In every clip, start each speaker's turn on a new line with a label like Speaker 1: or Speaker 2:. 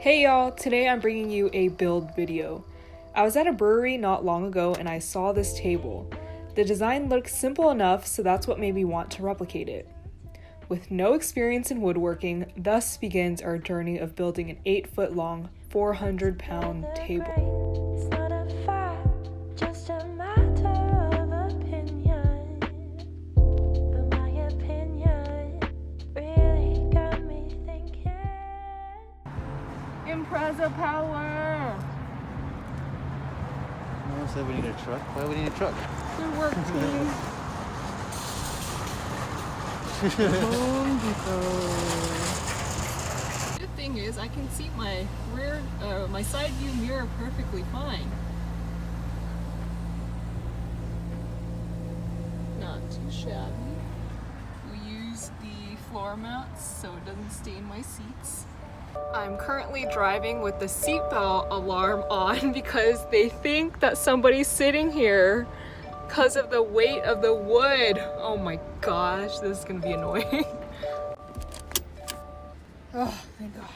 Speaker 1: Hey y'all, today I'm bringing you a build video. I was at a brewery not long ago and I saw this table. The design looked simple enough, so that's what made me want to replicate it. With no experience in woodworking, thus begins our journey of building an 8-foot long, 400-pound table.
Speaker 2: It's not a fact, just a matter of opinion. But my opinion really got me thinking.
Speaker 1: Impreza power!
Speaker 3: No one said we need a truck. Why do we need a truck?
Speaker 1: Good work, team. The thing is, I can see my my side view mirror perfectly fine. Not too shabby. We use the floor mats so it doesn't stain my seats. I'm currently driving with the seatbelt alarm on because they think that somebody's sitting here because of the weight of the wood. Oh my gosh, this is gonna be annoying. Oh, thank God.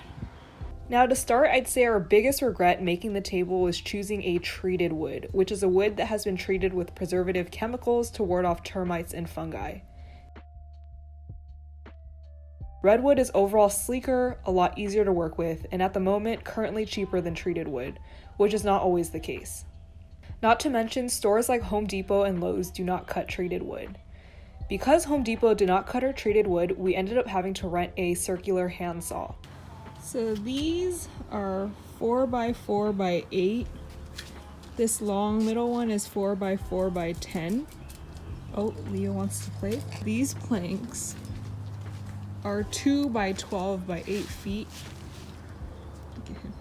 Speaker 1: Now to start, I'd say our biggest regret making the table was choosing a treated wood, which is a wood that has been treated with preservative chemicals to ward off termites and fungi. Redwood is overall sleeker, a lot easier to work with, and at the moment currently cheaper than treated wood, which is not always the case. Not to mention, stores like Home Depot and Lowe's do not cut treated wood. Because Home Depot did not cut our treated wood, we ended up having to rent a circular handsaw. So these are 4x4x8. This long middle one is 4x4x10. Oh, Leo wants to play. These planks are 2x12x8 feet. Look at him.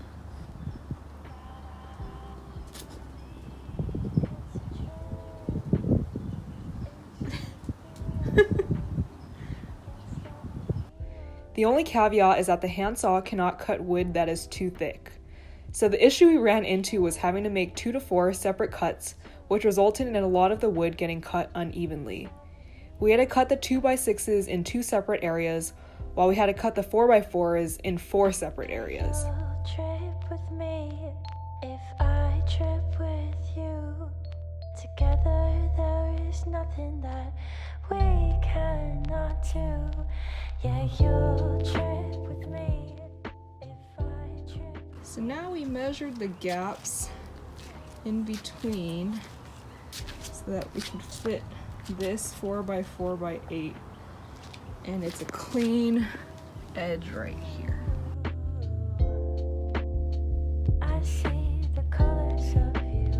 Speaker 1: The only caveat is that the handsaw cannot cut wood that is too thick. So the issue we ran into was having to make 2 to 4 separate cuts, which resulted in a lot of the wood getting cut unevenly. We had to cut the 2x6s in 2 separate areas, while we had to cut the 4x4s in 4 separate areas.
Speaker 2: Trip with me if I trip with you. Together there is nothing that we cannot do. Yeah, you'll trip with me if I trip.
Speaker 1: So now we measured the gaps in between so that we can fit this 4x4x8, and it's a clean edge right here.
Speaker 2: I see the colors of you.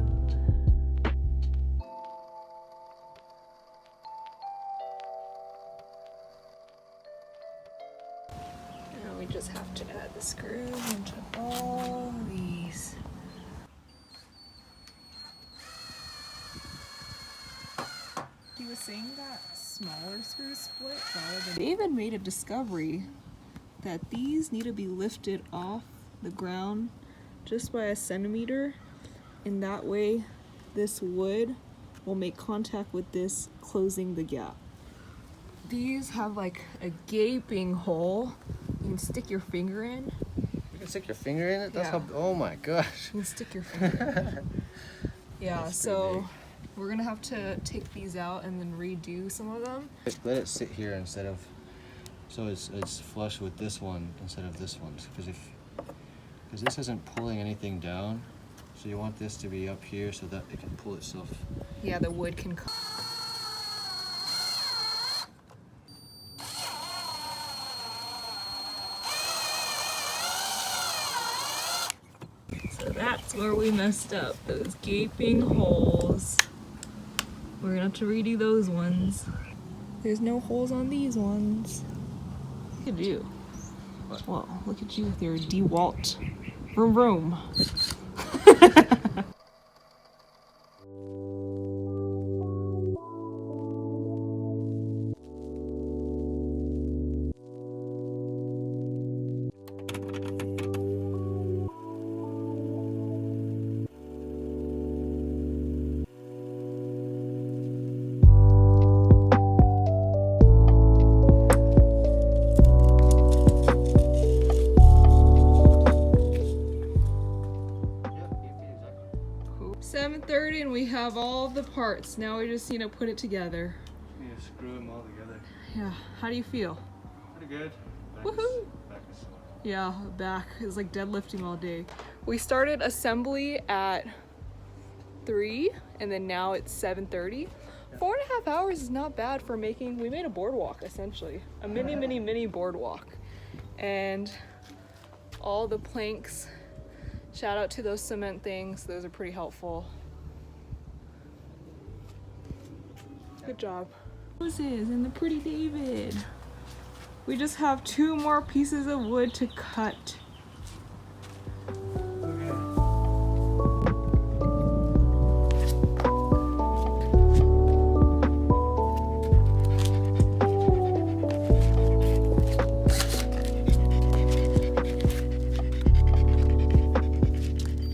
Speaker 1: Now we just have to add the screws into all these. He was saying that smaller screws split rather than... They even made a discovery that these need to be lifted off the ground just by a centimeter, and that way this wood will make contact with this, closing the gap. These have like a gaping hole you can stick your finger in.
Speaker 3: You can stick your finger in it? That's
Speaker 1: Yeah.
Speaker 3: how. Oh my gosh.
Speaker 1: You can stick your finger in. Yeah,
Speaker 3: That's
Speaker 1: so
Speaker 3: pretty
Speaker 1: we're gonna have to take these out and then redo some of them.
Speaker 3: Let it sit here instead of. So it's flush with this one instead of this one. Because this isn't pulling anything down. So you want this to be up here so that it can pull itself.
Speaker 1: Yeah, the wood can come. So that's where we messed up, those gaping holes. We're gonna have to redo those ones. There's no holes on these ones. Look at you. Well, look at you with your DeWalt. Vroom vroom. and we have all the parts. Now we just need to put it together.
Speaker 3: You need to screw them all together.
Speaker 1: Yeah, how do you feel?
Speaker 3: Pretty good.
Speaker 1: Woohoo!
Speaker 3: Back is sore.
Speaker 1: Yeah, back is like deadlifting all day. We started assembly at 3 and then now it's 7:30. 4.5 hours is not bad for making, we made a boardwalk essentially. A mini boardwalk. And all the planks, shout out to those cement things, those are pretty helpful. Good job. Roses and the pretty David. We just have 2 more pieces of wood to cut.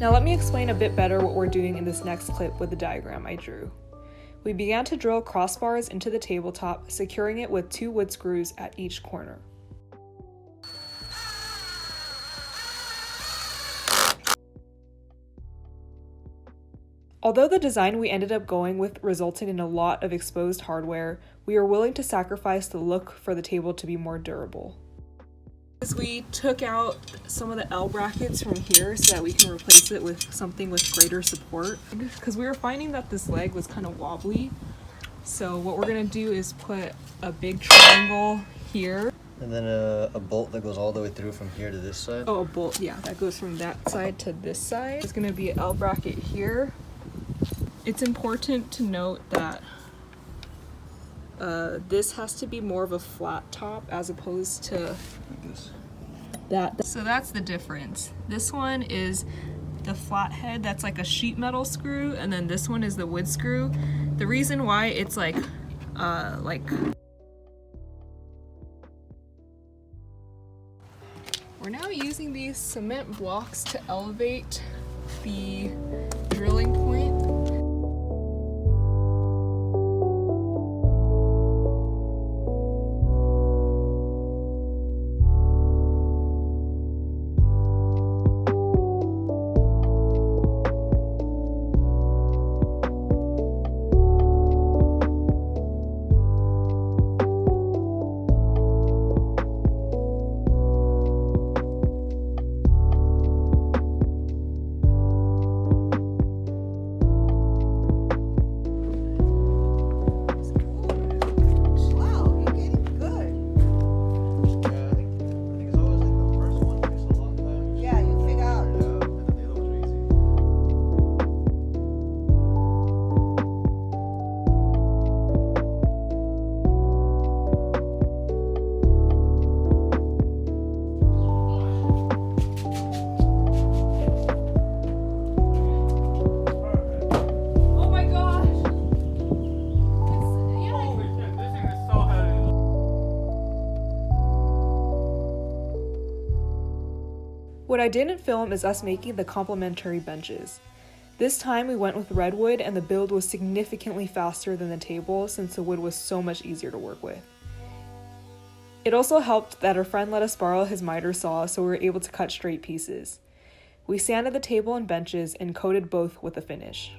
Speaker 1: Now let me explain a bit better what we're doing in this next clip with the diagram I drew. We began to drill crossbars into the tabletop, securing it with 2 wood screws at each corner. Although the design we ended up going with resulted in a lot of exposed hardware, we were willing to sacrifice the look for the table to be more durable. We took out some of the L brackets from here so that we can replace it with something with greater support, because we were finding that this leg was kind of wobbly. So what we're gonna do is put a big triangle here.
Speaker 3: And then a bolt that goes all the way through from here to this side.
Speaker 1: Oh, a bolt, yeah, that goes from that side to this side. There's gonna be an L bracket here. It's important to note that this has to be more of a flat top as opposed to
Speaker 3: Like this.
Speaker 1: that. So that's the difference. This one is the flathead, that's like a sheet metal screw, and then this one is the wood screw. The reason why it's like we're now using these cement blocks to elevate the drilling point. What I didn't film is us making the complementary benches. This time we went with redwood and the build was significantly faster than the table since the wood was so much easier to work with. It also helped that our friend let us borrow his miter saw so we were able to cut straight pieces. We sanded the table and benches and coated both with a finish.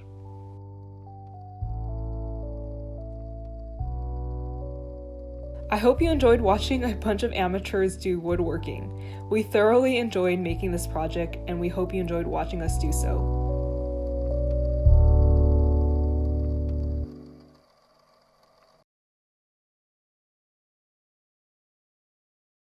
Speaker 1: I hope you enjoyed watching a bunch of amateurs do woodworking. We thoroughly enjoyed making this project and we hope you enjoyed watching us do so.